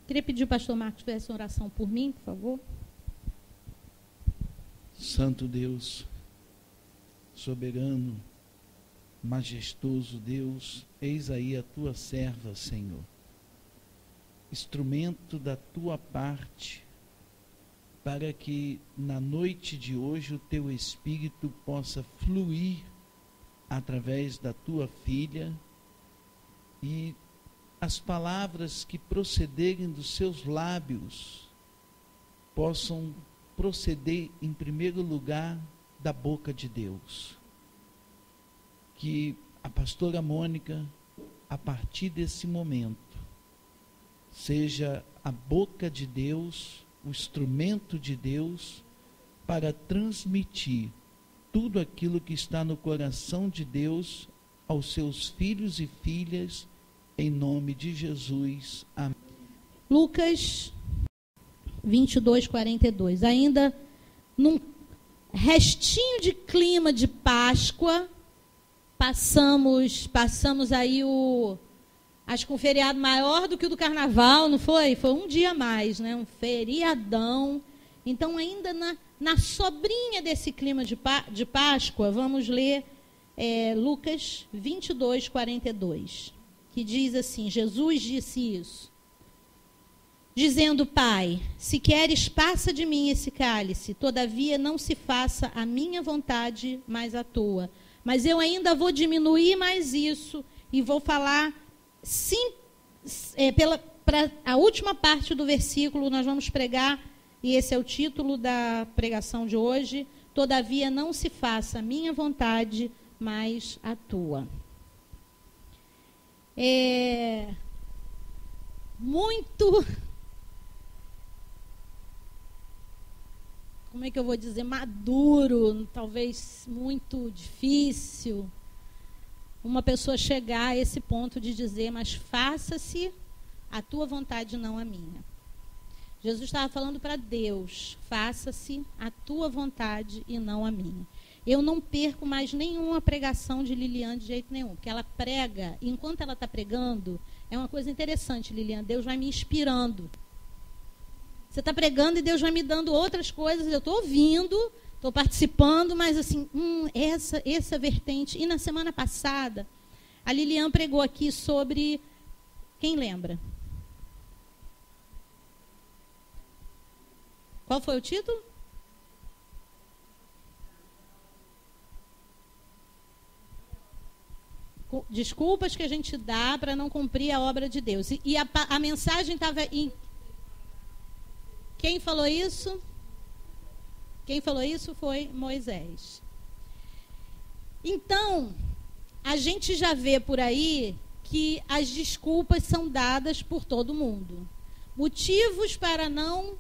Queria pedir o pastor Marcos fizesse uma oração por mim, por favor. Santo Deus, soberano, majestoso Deus, eis aí a tua serva, Senhor, instrumento da tua parte, para que na noite de hoje o teu Espírito possa fluir através da tua filha e as palavras que procederem dos seus lábios possam proceder em primeiro lugar da boca de Deus. Que a pastora Mônica, a partir desse momento, seja a boca de Deus, o instrumento de Deus, para transmitir tudo aquilo que está no coração de Deus aos seus filhos e filhas, em nome de Jesus. Amém. Lucas 22:42. Ainda num restinho de clima de Páscoa, passamos aí acho que um feriado maior do que o do Carnaval, não foi? Foi um dia a mais, né? Um feriadão. Então, ainda na sobrinha desse clima de Páscoa, vamos ler Lucas 22:42, que diz assim: Jesus disse isso, dizendo: Pai, se queres, passa de mim esse cálice, todavia não se faça a minha vontade, mas a tua. Mas eu ainda vou diminuir mais isso e vou falar, sim, para a última parte do versículo, nós vamos pregar, e esse é o título da pregação de hoje: todavia não se faça a minha vontade, mas a tua. Muito, como é que eu vou dizer, maduro, talvez muito difícil, uma pessoa chegar a esse ponto de dizer: mas faça-se a tua vontade, não a minha. Jesus estava falando para Deus: faça-se a tua vontade e não a minha. Eu não perco mais nenhuma pregação de Liliane de jeito nenhum, porque ela prega, e enquanto ela está pregando, é uma coisa interessante, Liliane, Deus vai me inspirando. Você está pregando e Deus vai me dando outras coisas, eu estou ouvindo, estou participando, mas assim, essa vertente. E na semana passada, a Liliane pregou aqui sobre, quem lembra? Qual foi o título? Desculpas que a gente dá para não cumprir a obra de Deus. E a mensagem estava em... Quem falou isso? Quem falou isso foi Moisés. Então, a gente já vê por aí que as desculpas são dadas por todo mundo. Motivos para não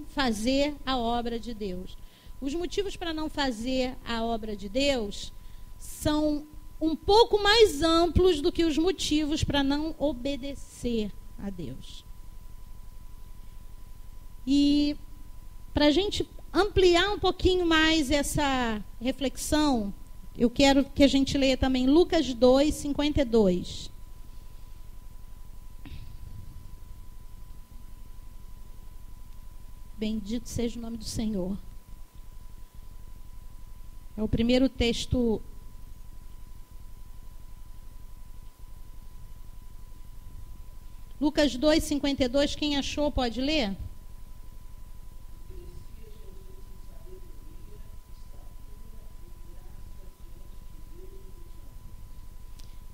fazer a obra de Deus. Os motivos para não fazer a obra de Deus são um pouco mais amplos do que os motivos para não obedecer a Deus. E para a gente ampliar um pouquinho mais essa reflexão, eu quero que a gente leia também Lucas 2:52. Bendito seja o nome do Senhor. É o primeiro texto. Lucas 2:52, quem achou pode ler?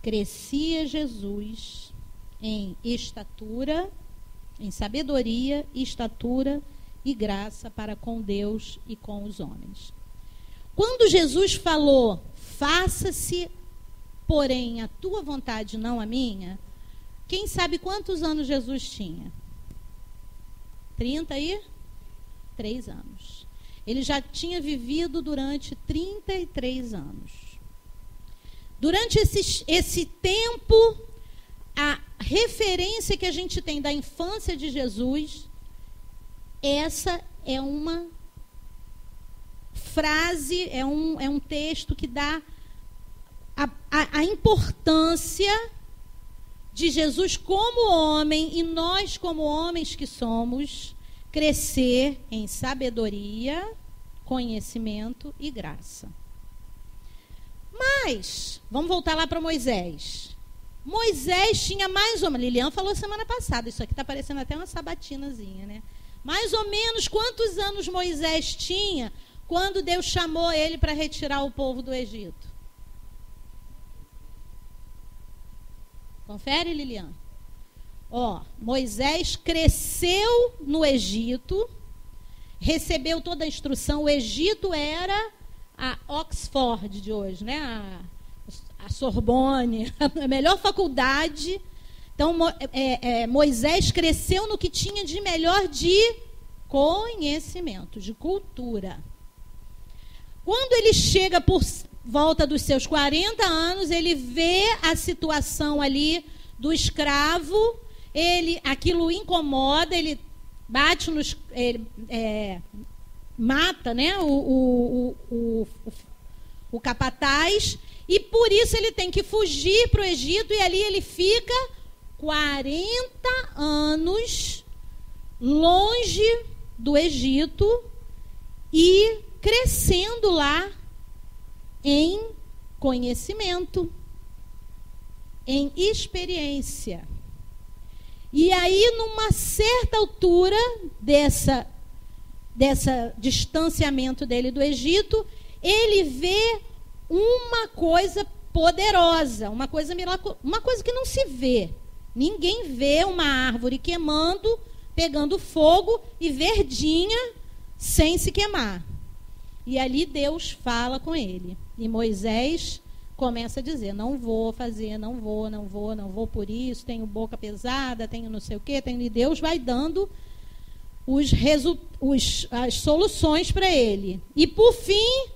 Crescia Jesus em estatura, em sabedoria, estatura e graça para com Deus e com os homens. Quando Jesus falou: faça-se, porém, a tua vontade, não a minha, quem sabe quantos anos Jesus tinha? 33 anos. Ele já tinha vivido durante 33 anos. Durante esse tempo, a referência que a gente tem da infância de Jesus, essa é uma frase, é um texto que dá a importância de Jesus como homem e nós como homens que somos, crescer em sabedoria, conhecimento e graça. Mas, vamos voltar lá para Moisés. Moisés tinha mais ou menos, Lilian falou semana passada, isso aqui está parecendo até uma sabatinazinha, né? Mais ou menos quantos anos Moisés tinha quando Deus chamou ele para retirar o povo do Egito? Confere, Lilian. Moisés cresceu no Egito, recebeu toda a instrução. O Egito era a Oxford de hoje, né? A Sorbonne, a melhor faculdade. Então, Moisés cresceu no que tinha de melhor de conhecimento, de cultura. Quando ele chega por volta dos seus 40 anos, ele vê a situação ali do escravo, aquilo incomoda, ele bate mata, né, o capataz, e por isso ele tem que fugir para o Egito, e ali ele fica 40 anos longe do Egito e crescendo lá em conhecimento, em experiência. E aí, numa certa altura desse distanciamento dele do Egito, ele vê uma coisa poderosa, uma coisa miraculosa, uma coisa que não se vê. Ninguém vê uma árvore queimando, pegando fogo e verdinha sem se queimar. E ali Deus fala com ele. E Moisés começa a dizer, não vou fazer, não vou por isso, tenho boca pesada, tenho não sei o quê, e Deus vai dando as soluções para ele. E por fim,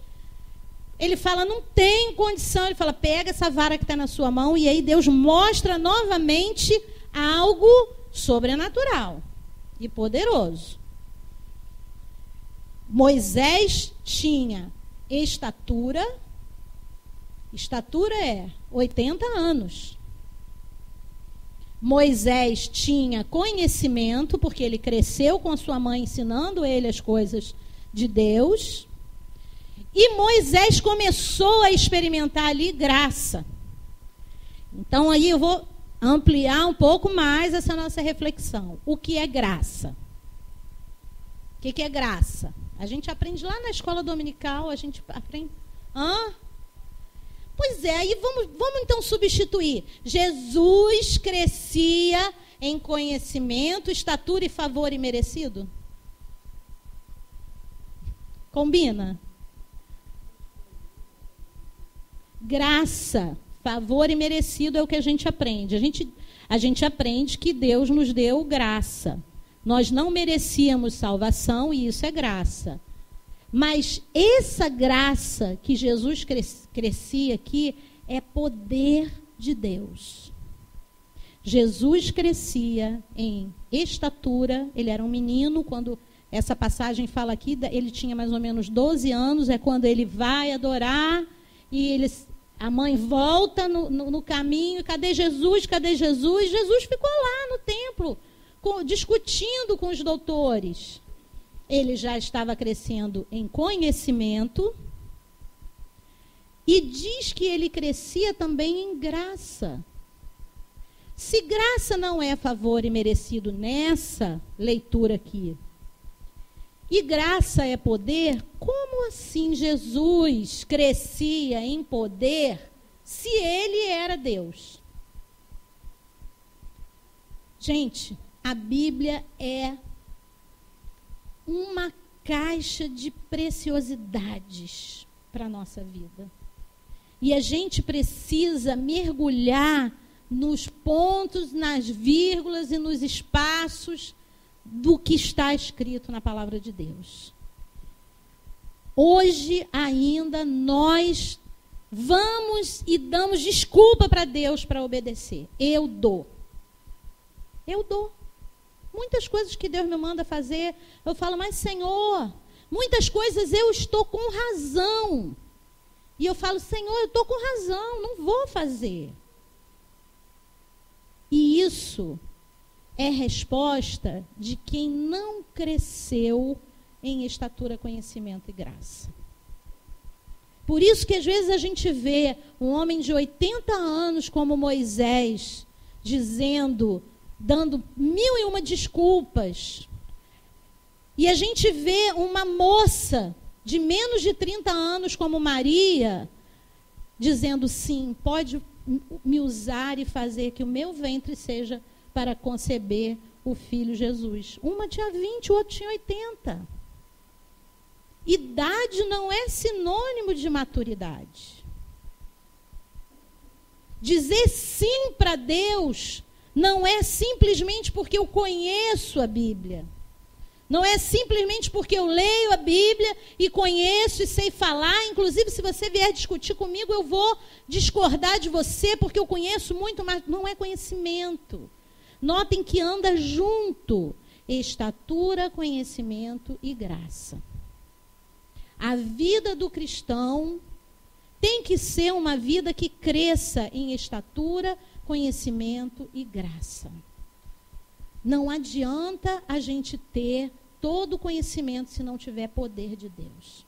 ele fala, não tem condição, ele fala, pega essa vara que está na sua mão, e aí Deus mostra novamente algo sobrenatural e poderoso. Moisés tinha estatura é 80 anos. Moisés tinha conhecimento, porque ele cresceu com a sua mãe ensinando ele as coisas de Deus. E Moisés começou a experimentar ali graça. Então aí eu vou ampliar um pouco mais essa nossa reflexão. O que é graça? O que é graça? A gente aprende lá na escola dominical, a gente aprende... Pois é, aí vamos então substituir. Jesus crescia em conhecimento, estatura e favor imerecido? Combina? Graça, favor imerecido é o que a gente aprende. A gente aprende que Deus nos deu graça. Nós não merecíamos salvação e isso é graça. Mas essa graça que Jesus crescia aqui é poder de Deus. Jesus crescia em estatura, ele era um menino, quando essa passagem fala aqui, ele tinha mais ou menos 12 anos, é quando ele vai adorar, e a mãe volta no caminho, cadê Jesus? Cadê Jesus? Jesus ficou lá no templo, discutindo com os doutores. Ele já estava crescendo em conhecimento e diz que ele crescia também em graça. Se graça não é favor imerecido nessa leitura aqui, e graça é poder, como assim Jesus crescia em poder se ele era Deus? Gente, a Bíblia é uma caixa de preciosidades para a nossa vida. E a gente precisa mergulhar nos pontos, nas vírgulas e nos espaços do que está escrito na palavra de Deus. Hoje ainda nós vamos e damos desculpa para Deus para obedecer. Eu dou. Muitas coisas que Deus me manda fazer, eu falo, mas Senhor, muitas coisas eu estou com razão. E eu falo, Senhor, eu estou com razão, não vou fazer. E isso é resposta de quem não cresceu em estatura, conhecimento e graça. Por isso que às vezes a gente vê um homem de 80 anos como Moisés dizendo, dando 1001 desculpas. E a gente vê uma moça de menos de 30 anos como Maria dizendo, sim, pode me usar e fazer que o meu ventre seja para conceber o filho Jesus. Uma tinha 20, o outro tinha 80. Idade não é sinônimo de maturidade. Dizer sim para Deus não é simplesmente porque eu conheço a Bíblia. Não é simplesmente porque eu leio a Bíblia e conheço e sei falar. Inclusive, se você vier discutir comigo, eu vou discordar de você, porque eu conheço muito, mas não é conhecimento. Notem que anda junto estatura, conhecimento e graça. A vida do cristão tem que ser uma vida que cresça em estatura, conhecimento e graça. Não adianta a gente ter todo o conhecimento se não tiver poder de Deus.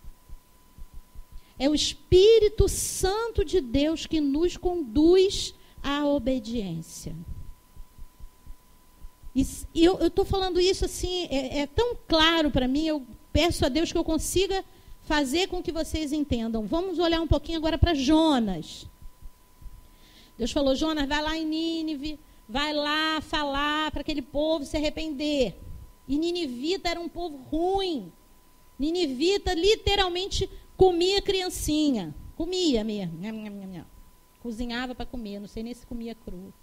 É o Espírito Santo de Deus que nos conduz à obediência. E eu estou falando isso assim, é tão claro para mim, eu peço a Deus que eu consiga fazer com que vocês entendam. Vamos olhar um pouquinho agora para Jonas. Deus falou, Jonas, vai lá em Nínive, vai lá falar para aquele povo se arrepender. E ninivita era um povo ruim. Ninivita literalmente comia criancinha. Comia mesmo. Cozinhava para comer, não sei nem se comia cru.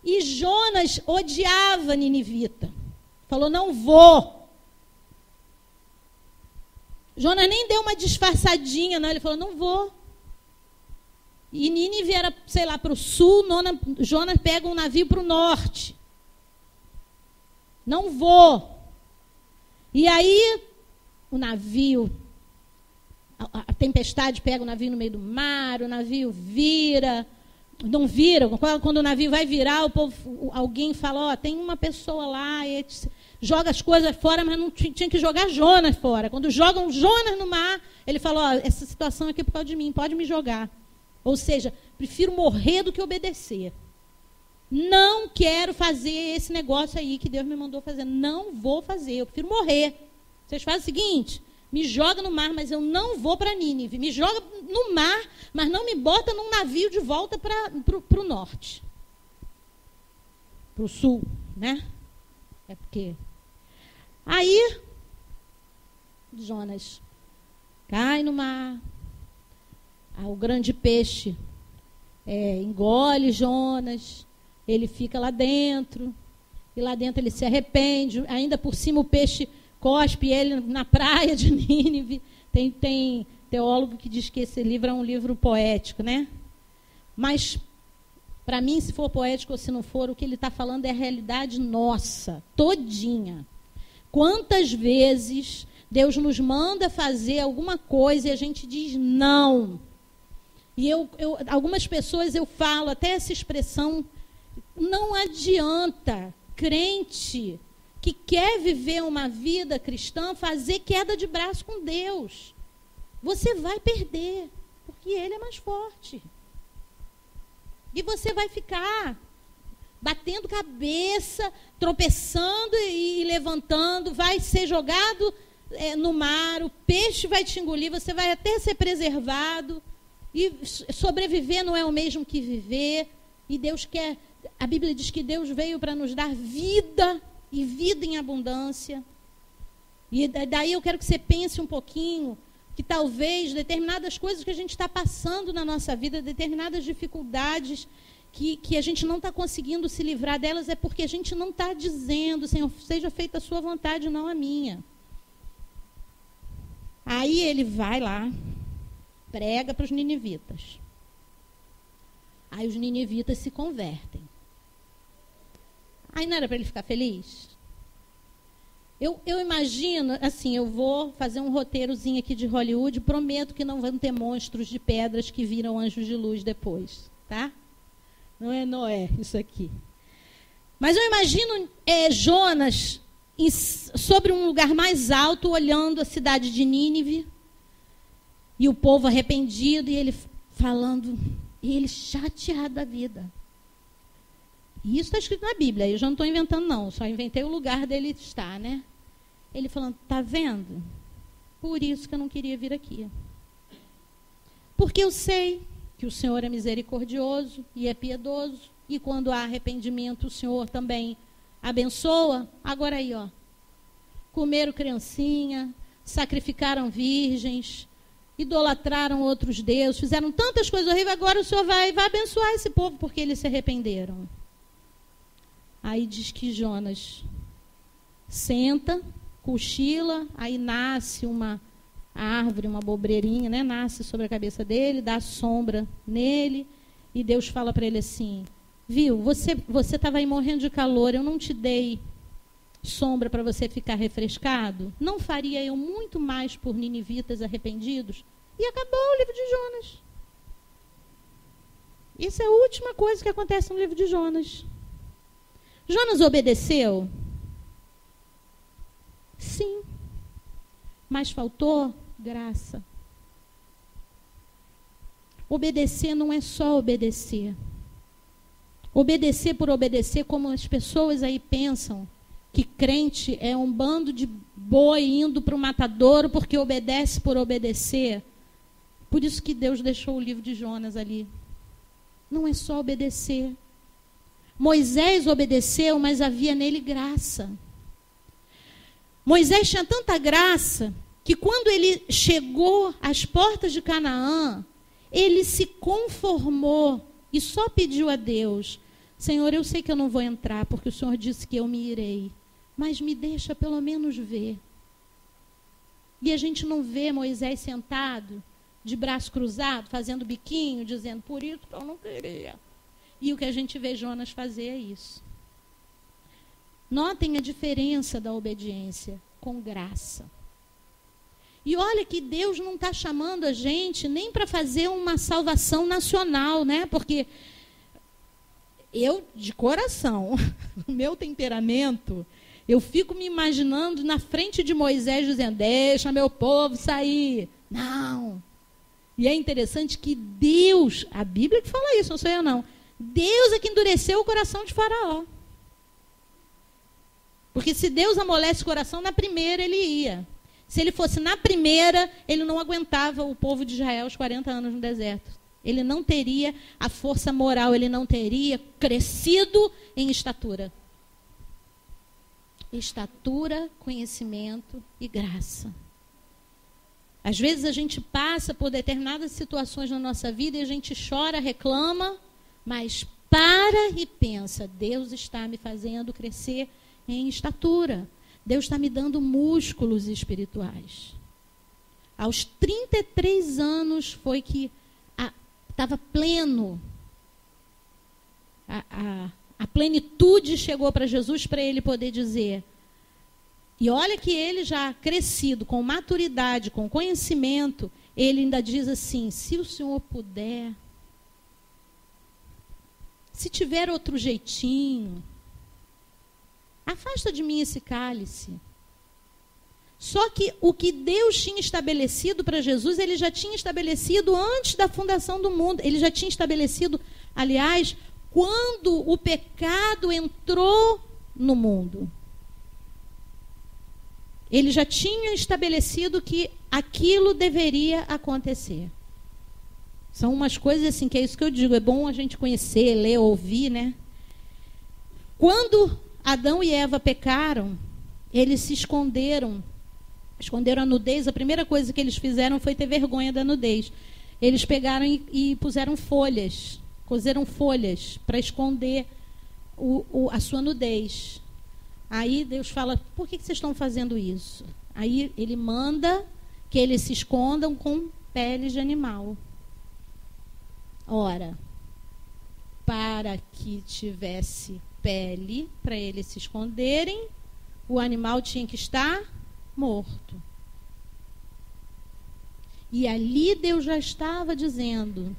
E Jonas odiava ninivita. Falou, não vou. Jonas nem deu uma disfarçadinha, não. Ele falou, não vou. E Nínive era, sei lá, para o sul, Jonas pega um navio para o norte. Não vou. E aí, o navio, a tempestade pega o navio no meio do mar, o navio vira, não vira. Quando o navio vai virar, alguém fala, ó, tem uma pessoa lá, e joga as coisas fora, mas não tinha que jogar Jonas fora. Quando jogam Jonas no mar, ele fala, ó, essa situação aqui é por causa de mim, pode me jogar. Ou seja, prefiro morrer do que obedecer. Não quero fazer esse negócio aí que Deus me mandou fazer. Não vou fazer, eu prefiro morrer. Vocês fazem o seguinte, me joga no mar, mas eu não vou para Nínive. Me joga no mar, mas não me bota num navio de volta para o norte. Para o sul, né? É porque... Aí, Jonas cai no mar. O grande peixe engole Jonas, ele fica lá dentro, e lá dentro ele se arrepende, ainda por cima o peixe cospe ele na praia de Nínive. Tem teólogo que diz que esse livro é um livro poético, né? Mas, para mim, se for poético ou se não for, o que ele está falando é a realidade nossa, todinha. Quantas vezes Deus nos manda fazer alguma coisa e a gente diz não? E algumas pessoas eu falo, até essa expressão, não adianta crente que quer viver uma vida cristã fazer queda de braço com Deus. Você vai perder, porque Ele é mais forte. E você vai ficar batendo cabeça, tropeçando e levantando, vai ser jogado no mar, o peixe vai te engolir, você vai até ser preservado. E sobreviver não é o mesmo que viver. E Deus quer... A Bíblia diz que Deus veio para nos dar vida, e vida em abundância. E daí eu quero que você pense um pouquinho que talvez determinadas coisas que a gente está passando na nossa vida, determinadas dificuldades que a gente não está conseguindo se livrar delas, é porque a gente não está dizendo, Senhor, seja feita a sua vontade, não a minha. Aí ele vai lá, prega para os ninivitas. Aí os ninivitas se convertem. Aí não era para ele ficar feliz? Eu imagino, assim, eu vou fazer um roteirozinho aqui de Hollywood, prometo que não vão ter monstros de pedras que viram anjos de luz depois, tá? Não é Noé, isso aqui. Mas eu imagino Jonas sobre um lugar mais alto, olhando a cidade de Nínive, e o povo arrependido, e ele falando, e ele chateado da vida. E isso está escrito na Bíblia, eu já não estou inventando não, só inventei o lugar dele estar, né? Ele falando, tá vendo? Por isso que eu não queria vir aqui. Porque eu sei que o Senhor é misericordioso e é piedoso, e quando há arrependimento, o Senhor também abençoa. Agora aí, ó, comeram criancinha, sacrificaram virgens, idolatraram outros deuses, fizeram tantas coisas horríveis, agora o Senhor vai abençoar esse povo porque eles se arrependeram. Aí diz que Jonas senta, cochila, aí nasce uma árvore, uma bobreirinha, né? Nasce sobre a cabeça dele, dá sombra nele, e Deus fala para ele assim, viu, você estava aí morrendo de calor, eu não te dei sombra para você ficar refrescado? Não faria eu muito mais por ninivitas arrependidos? E acabou o livro de Jonas. Isso é a última coisa que acontece no livro de Jonas. Jonas obedeceu? Sim. Mas faltou graça. Obedecer não é só obedecer. Obedecer por obedecer, como as pessoas aí pensam, que crente é um bando de boi indo para o matadouro porque obedece por obedecer. Por isso que Deus deixou o livro de Jonas ali. Não é só obedecer. Moisés obedeceu, mas havia nele graça. Moisés tinha tanta graça que quando ele chegou às portas de Canaã, ele se conformou e só pediu a Deus, Senhor, eu sei que eu não vou entrar, porque o Senhor disse que eu me irei, mas me deixa pelo menos ver. E a gente não vê Moisés sentado, de braço cruzado, fazendo biquinho, dizendo, por isso que eu não queria. E o que a gente vê Jonas fazer é isso. Notem a diferença da obediência com graça. E olha que Deus não está chamando a gente nem para fazer uma salvação nacional, né? Porque eu, de coração, o meu temperamento, eu fico me imaginando na frente de Moisés dizendo, deixa meu povo sair. Não. E é interessante que Deus, a Bíblia que fala isso, não sou eu não. Deus é que endureceu o coração de Faraó. Porque se Deus amolece o coração, na primeira ele ia. Se ele fosse na primeira, ele não aguentava o povo de Israel os 40 anos no deserto. Ele não teria a força moral, ele não teria crescido em estatura. Estatura, conhecimento e graça. Às vezes a gente passa por determinadas situações na nossa vida e a gente chora, reclama, mas para e pensa, Deus está me fazendo crescer em estatura. Deus está me dando músculos espirituais. Aos 33 anos foi que estava pleno. A plenitude chegou para Jesus para ele poder dizer. E olha que ele já crescido, com maturidade, com conhecimento, ele ainda diz assim, se o Senhor puder, se tiver outro jeitinho, afasta de mim esse cálice. Só que o que Deus tinha estabelecido para Jesus, ele já tinha estabelecido antes da fundação do mundo. Ele já tinha estabelecido, aliás, quando o pecado entrou no mundo. Ele já tinha estabelecido que aquilo deveria acontecer. São umas coisas assim, que é isso que eu digo, é bom a gente conhecer, ler, ouvir, né? Quando Adão e Eva pecaram, eles se esconderam a nudez, a primeira coisa que eles fizeram foi ter vergonha da nudez. Eles pegaram e puseram folhas, cozeram folhas para esconder a sua nudez. Aí Deus fala, por que vocês estão fazendo isso? Aí ele manda que eles se escondam com peles de animal. Ora, para que tivesse pele, para eles se esconderem, o animal tinha que estar morto. E ali Deus já estava dizendo,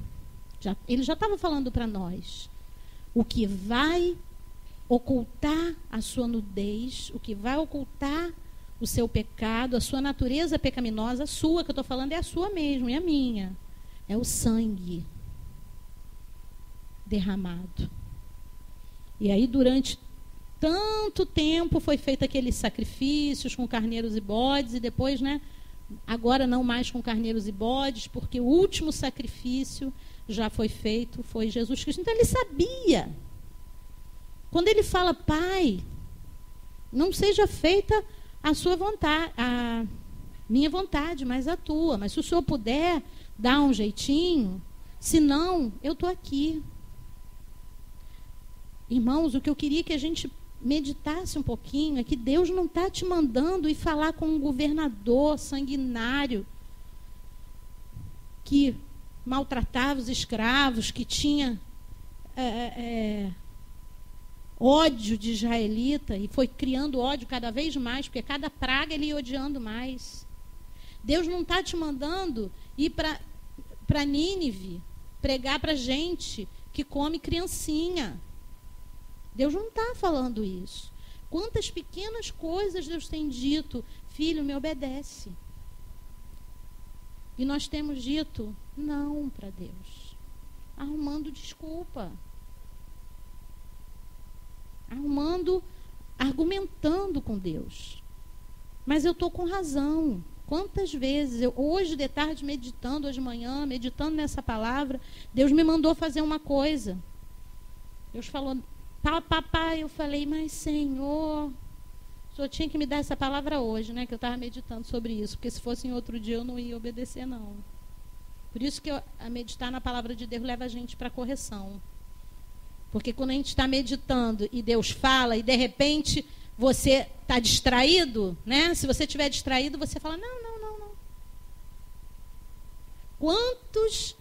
ele já estava falando para nós, o que vai ocultar a sua nudez, o que vai ocultar o seu pecado, a sua natureza pecaminosa, a sua, que eu estou falando, é a sua mesmo, e a minha. É o sangue derramado. E aí, durante tanto tempo, foi feito aqueles sacrifícios com carneiros e bodes, e depois, né, agora não mais com carneiros e bodes, porque o último sacrifício já foi feito, foi Jesus Cristo. Então, ele sabia. Quando ele fala, Pai, não seja feita a sua vontade, a minha vontade, mas a tua. Mas se o Senhor puder dar um jeitinho, senão, eu estou aqui. Irmãos, o que eu queria que a gente meditasse um pouquinho é que Deus não está te mandando ir falar com um governador sanguinário que maltratava os escravos, que tinha ódio de israelita e foi criando ódio cada vez mais, porque cada praga ele ia odiando mais. Deus não está te mandando ir para Nínive pregar para gente que come criancinha. Deus não está falando isso. Quantas pequenas coisas Deus tem dito, filho, me obedece. E nós temos dito não para Deus, arrumando desculpa, argumentando com Deus. Mas eu estou com razão. Quantas vezes, hoje de tarde meditando, hoje de manhã, meditando nessa palavra, Deus me mandou fazer uma coisa. Deus falou, papai, eu falei, mas Senhor, o Senhor tinha que me dar essa palavra hoje, né? Que eu estava meditando sobre isso, porque se fosse em outro dia eu não ia obedecer, não. Por isso que a meditar na palavra de Deus leva a gente para a correção. Porque quando a gente está meditando e Deus fala e de repente você está distraído, né? Se você estiver distraído, você fala, não. Quantos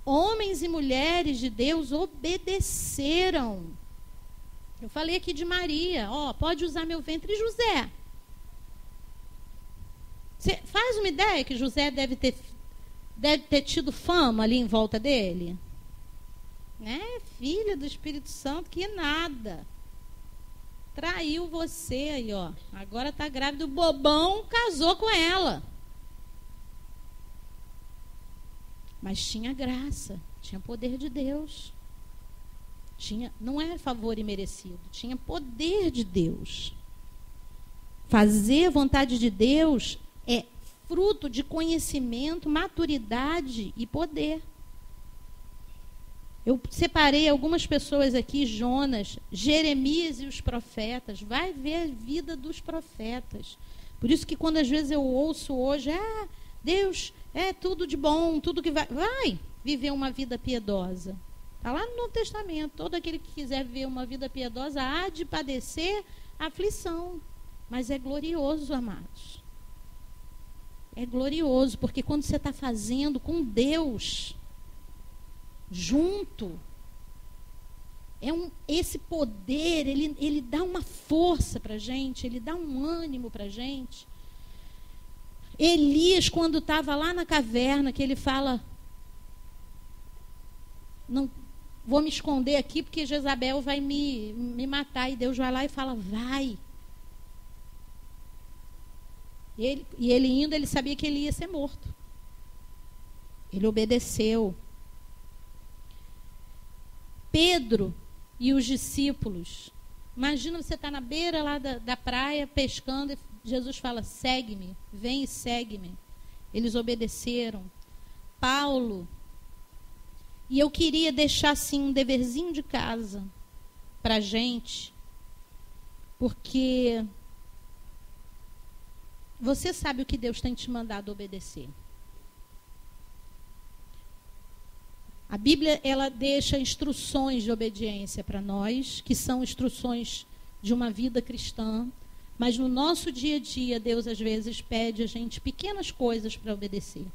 homens e mulheres de Deus obedeceram? Eu falei aqui de Maria, pode usar meu ventre. E José? Você faz uma ideia que José deve ter tido fama ali em volta dele? Filha do Espírito Santo, que nada. Traiu você aí, agora está grávida, o bobão casou com ela. Mas tinha graça, tinha poder de Deus. Não era favor imerecido, tinha poder de Deus. Fazer a vontade de Deus é fruto de conhecimento, maturidade e poder. Eu separei algumas pessoas aqui, Jonas, Jeremias e os profetas. Vai ver a vida dos profetas. Por isso que quando às vezes eu ouço hoje, Deus é tudo de bom, tudo que vai viver uma vida piedosa. Está lá no Novo Testamento. Todo aquele que quiser viver uma vida piedosa há de padecer aflição. Mas é glorioso, amados. É glorioso, porque quando você está fazendo com Deus junto, esse poder, ele dá uma força para a gente, ele dá um ânimo para a gente. Elias, quando estava lá na caverna, que ele fala, não vou me esconder aqui porque Jezabel vai me matar, e Deus vai lá e fala, vai. E ele indo, ele sabia que ele ia ser morto. Ele obedeceu. Pedro e os discípulos. Imagina você estar na beira lá da praia, pescando, e Jesus fala, segue-me, vem e segue-me. Eles obedeceram. Paulo. E eu queria deixar, assim, um deverzinho de casa para a gente, porque você sabe o que Deus tem te mandado obedecer. A Bíblia, ela deixa instruções de obediência para nós, que são instruções de uma vida cristã, mas no nosso dia a dia, Deus às vezes pede a gente pequenas coisas para obedecer.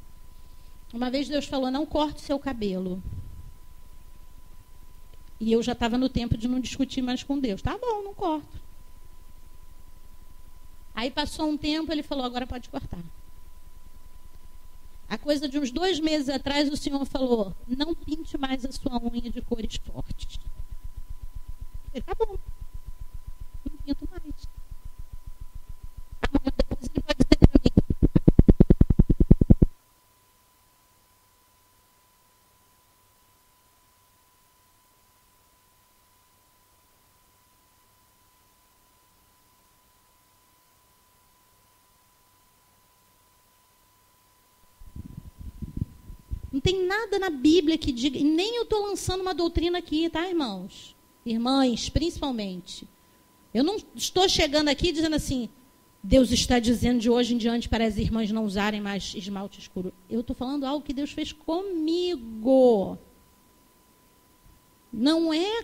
Uma vez Deus falou, não corte seu cabelo. E eu já estava no tempo de não discutir mais com Deus. Tá bom, não corto. Aí passou um tempo, ele falou, agora pode cortar. A coisa de uns 2 meses atrás, o Senhor falou, não pinte mais a sua unha de cores fortes. Tá bom. tem nada na Bíblia que diga, e nem eu estou lançando uma doutrina aqui, tá, irmãos? Irmãs, principalmente. Eu não estou chegando aqui dizendo assim, Deus está dizendo de hoje em diante para as irmãs não usarem mais esmalte escuro. Eu estou falando algo que Deus fez comigo. Não é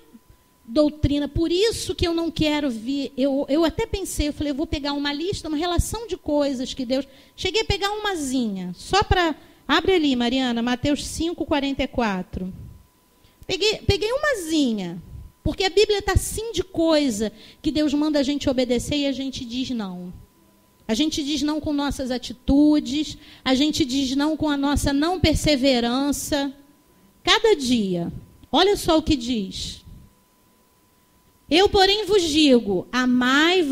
doutrina. Por isso que eu não quero vir. Eu até pensei, eu falei, eu vou pegar uma lista, uma relação de coisas que Deus... Cheguei a pegar umazinha, só para... Abre ali, Mariana, Mateus 5:44. Peguei umazinha, porque a Bíblia está assim de coisa que Deus manda a gente obedecer e a gente diz não. A gente diz não com nossas atitudes, a gente diz não com a nossa não perseverança. Cada dia, olha só o que diz. Eu, porém, vos digo, amai a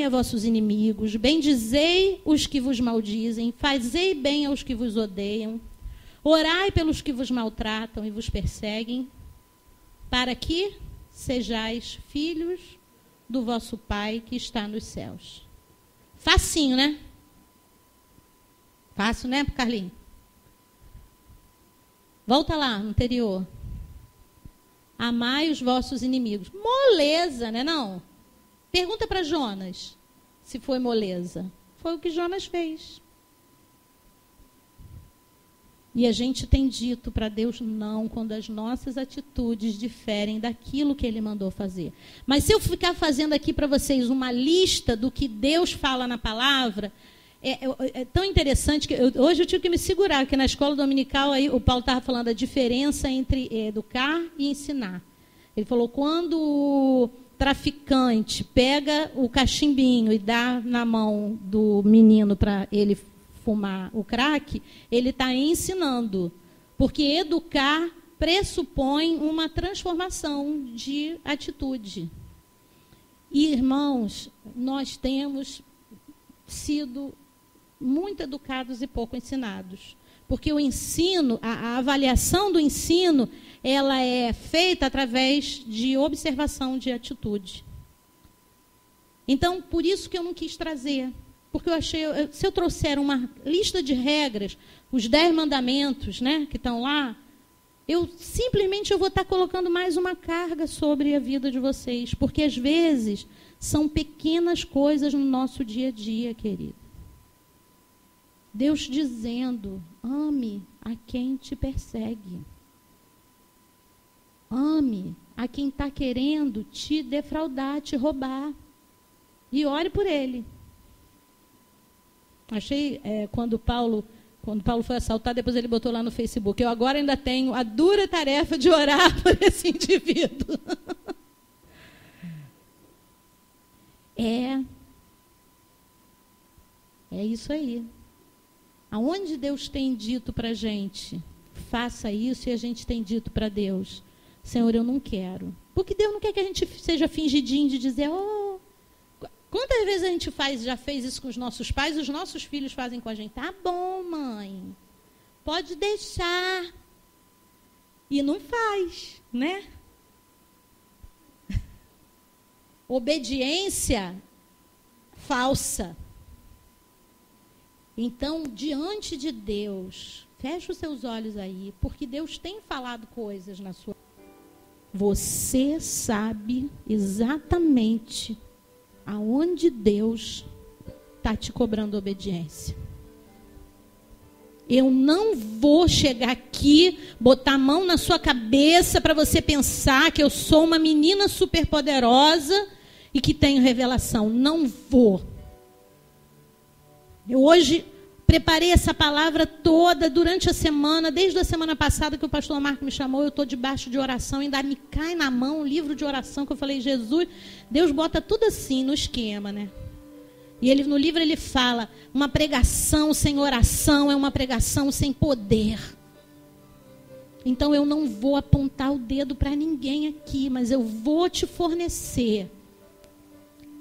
vossos inimigos, bendizei os que vos maldizem, fazei bem aos que vos odeiam, orai pelos que vos maltratam e vos perseguem, para que sejais filhos do vosso Pai que está nos céus. Facinho, né? Fácil, né, Carlinhos? Volta lá, no anterior. Amai os vossos inimigos. Moleza, né, não? Pergunta para Jonas se foi moleza. Foi o que Jonas fez. E a gente tem dito para Deus não quando as nossas atitudes diferem daquilo que Ele mandou fazer. Mas se eu ficar fazendo aqui para vocês uma lista do que Deus fala na palavra, é tão interessante que hoje eu tive que me segurar, porque na escola dominical aí, o Paulo estava falando a diferença entre educar e ensinar. Ele falou, quando o traficante pega o cachimbinho e dá na mão do menino para ele fumar o crack, ele está ensinando. Porque educar pressupõe uma transformação de atitude. E, irmãos, nós temos sido muito educados e pouco ensinados. Porque o ensino, a avaliação do ensino, ela é feita através de observação de atitude. Então, por isso que eu não quis trazer. Porque eu achei, se eu trouxer uma lista de regras, os 10 mandamentos, né, que estão lá, eu vou estar colocando mais uma carga sobre a vida de vocês. Porque, às vezes, são pequenas coisas no nosso dia a dia, querido. Deus dizendo, ame a quem te persegue. Ame a quem está querendo te defraudar, te roubar. E ore por ele. Achei, quando Paulo foi assaltado, depois ele botou lá no Facebook, eu agora ainda tenho a dura tarefa de orar por esse indivíduo. É isso aí. Aonde Deus tem dito para a gente, faça isso, e a gente tem dito para Deus, Senhor, eu não quero. Porque Deus não quer que a gente seja fingidinho de dizer, quantas vezes a gente já fez isso com os nossos pais, os nossos filhos fazem com a gente, tá bom, mãe, pode deixar. E não faz, né? Obediência falsa. Então, diante de Deus, fecha os seus olhos aí, porque Deus tem falado coisas na sua vida. Você sabe exatamente aonde Deus está te cobrando obediência. Eu não vou chegar aqui, botar a mão na sua cabeça para você pensar que eu sou uma menina superpoderosa e que tenho revelação. Não vou. Eu hoje preparei essa palavra toda durante a semana, desde a semana passada que o pastor Marco me chamou, eu estou debaixo de oração, ainda me cai na mão um livro de oração, que eu falei, Jesus, Deus bota tudo assim no esquema, né? E no livro ele fala, uma pregação sem oração é uma pregação sem poder. Então eu não vou apontar o dedo para ninguém aqui, mas eu vou te fornecer,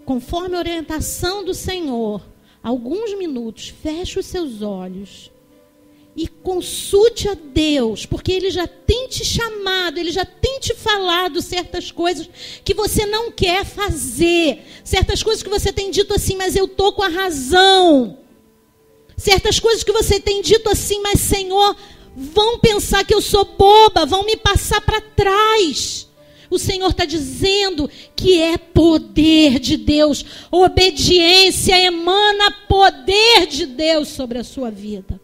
conforme a orientação do Senhor, alguns minutos, feche os seus olhos e consulte a Deus, porque Ele já tem te chamado, Ele já tem te falado certas coisas que você não quer fazer, certas coisas que você tem dito assim, mas eu estou com a razão, certas coisas que você tem dito assim, mas Senhor, vão pensar que eu sou boba, vão me passar para trás. O Senhor está dizendo que é poder de Deus. Obediência emana poder de Deus sobre a sua vida.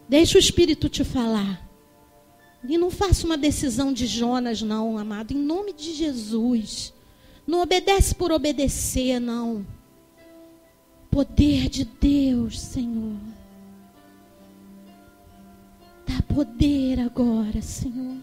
Deixa o Espírito te falar. E não faça uma decisão de Jonas, não, amado. Em nome de Jesus. Não obedece por obedecer, não. Poder de Deus, Senhor. Dá poder agora, Senhor.